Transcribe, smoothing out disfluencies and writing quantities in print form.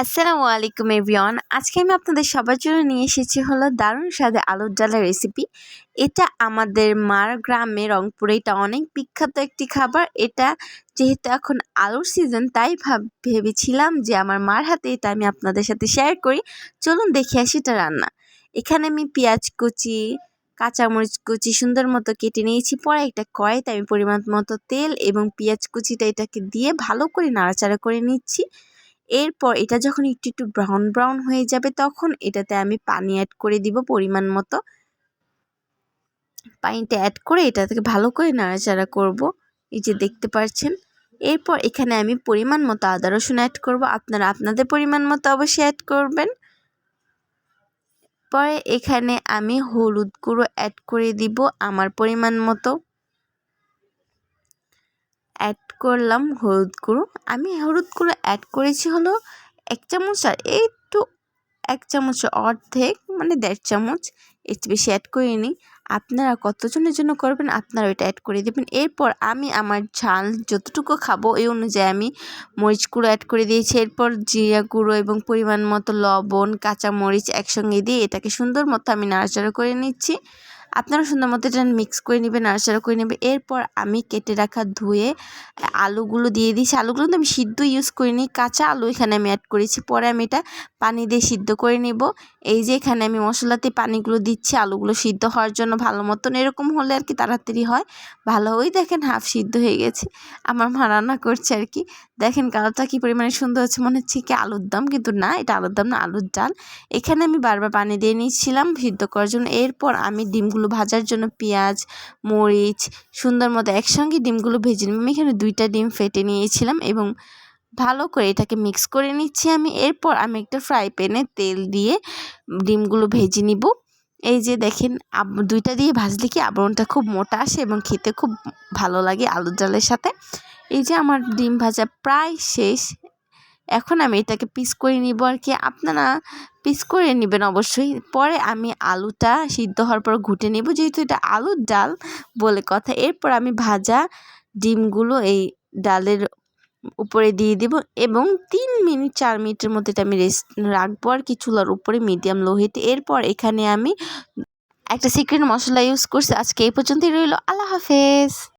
আসসালামু আলাইকুম এভরিওয়ান। আজকে আমি আপনাদের সবার জন্য নিয়ে এসেছি হলো দারুণ স্বাদে আলুর ডালের রেসিপি। এটা আমাদের মার গ্রামে রংপুরে এটা অনেক বিখ্যাত একটি খাবার। এটা যেহেতু এখন আলুর সিজন তাই ভেবেছিলাম যে আমার মার হাতে এটা আমি আপনাদের সাথে শেয়ার করি। চলুন দেখে আসি এটা রান্না। এখানে আমি পেঁয়াজ কুচি, কাঁচামরিচ কুচি সুন্দর মতো কেটে নিয়েছি। পরে একটা কড়াইতে আমি পরিমাণ মতো তেল এবং পেঁয়াজ কুচিটা এটাকে দিয়ে ভালো করে নাড়াচাড়া করে নিচ্ছি। এরপর এটা যখন একটু ব্রাউন ব্রাউন হয়ে যাবে তখন এটাতে আমি পানি অ্যাড করে দিব পরিমাণ মতো। পানিটা অ্যাড করে এটা থেকে ভালো করে নাড়াচাড়া করব, এই যে দেখতে পাচ্ছেন। এরপর এখানে আমি পরিমাণ মতো আদা রসুন অ্যাড করব, আপনারা আপনাদের পরিমাণ মতো অবশ্যই অ্যাড করবেন। পরে এখানে আমি হলুদ গুঁড়ো অ্যাড করে দিব আমার পরিমাণ মতো। অ্যাড করলাম হলুদ গুঁড়ো। আমি হলুদ গুঁড়ো অ্যাড করেছি হলো 1 চামচ, আর একটু 1 চামচের অর্ধেক মানে 1.5 চামচ, এর বেশি অ্যাড করিনি। আপনারা কতজনের জন্য করবেন আপনারা ওইটা অ্যাড করে দেবেন। এরপর আমি আমার ঝাল যতটুকু খাবো এই অনুযায়ী আমি মরিচ গুঁড়ো অ্যাড করে দিয়েছি। এরপর জিরা গুঁড়ো এবং পরিমাণ মতো লবণ, কাঁচা মরিচ একসঙ্গে দিয়ে এটাকে সুন্দর মতো আমি নাড়াচাড়া করে নিচ্ছি। আপনারা সুন্দর মতো এটা মিক্স করে নেবেন, নাড়াচাড়া করে নেবেন। এরপর আমি কেটে রাখা ধুয়ে আলুগুলো দিয়ে দিয়েছি। আলুগুলো তো আমি সিদ্ধ ইউজ করিনি, কাঁচা আলু এখানে আমি অ্যাড করেছি। পরে আমি এটা পানি দিয়ে সিদ্ধ করে নেব। এই যে এখানে আমি মশলাতে পানিগুলো দিচ্ছি আলুগুলো সিদ্ধ হওয়ার জন্য ভালো মতন। এরকম হলে আর কি তাড়াতাড়ি হয় ভালো। ওই দেখেন হাফ সিদ্ধ হয়ে গেছে, আমার মা রান্না করছে আর কি। দেখেন কালারটা কী পরিমাণে সুন্দর হচ্ছে, মনে হচ্ছে কি আলুর দম, কিন্তু না এটা আলুর দম না, আলুর ডাল। এখানে আমি বারবার পানি দিয়ে নিচ্ছিলাম সিদ্ধ করার জন্য। এরপর আমি ডিমগুলো ভাজার জন্য পেঁয়াজ মরিচ সুন্দর মতো একসঙ্গে ডিমগুলো ভেজে নিলাম। আমি এখানে 2টা ডিম ফেটে নিয়েছিলাম এবং ভালো করে এটাকে মিক্স করে নিচ্ছি আমি। এরপর আমি একটা ফ্রাই প্যানে তেল দিয়ে ডিমগুলো ভেজে নিব। এই যে দেখেন 2টা দিয়ে ভাজলে কি আবরণটা খুব মোটা আসে এবং খেতে খুব ভালো লাগে আলুর ডালের সাথে। এই যে আমার ডিম ভাজা প্রায় শেষ। এখন আমি এটাকে পিস করে নিব আর কি, আপনারা পিস করে নেবেন অবশ্যই। পরে আমি আলুটা সিদ্ধ হওয়ার পর ঘুটে নেব, যেহেতু এটা আলুর ডাল বলে কথা। এরপর আমি ভাজা ডিমগুলো এই ডালের উপরে দিয়ে দেব এবং 4 মিনিটের মধ্যে এটা আমি রেস্ট রাখবো আর কি চুলার উপরে মিডিয়াম লো হিটে। এরপর এখানে আমি একটা সিক্রেট মশলা ইউজ করছি। আজকে এই পর্যন্তই রইল। আল্লাহ হাফেজ।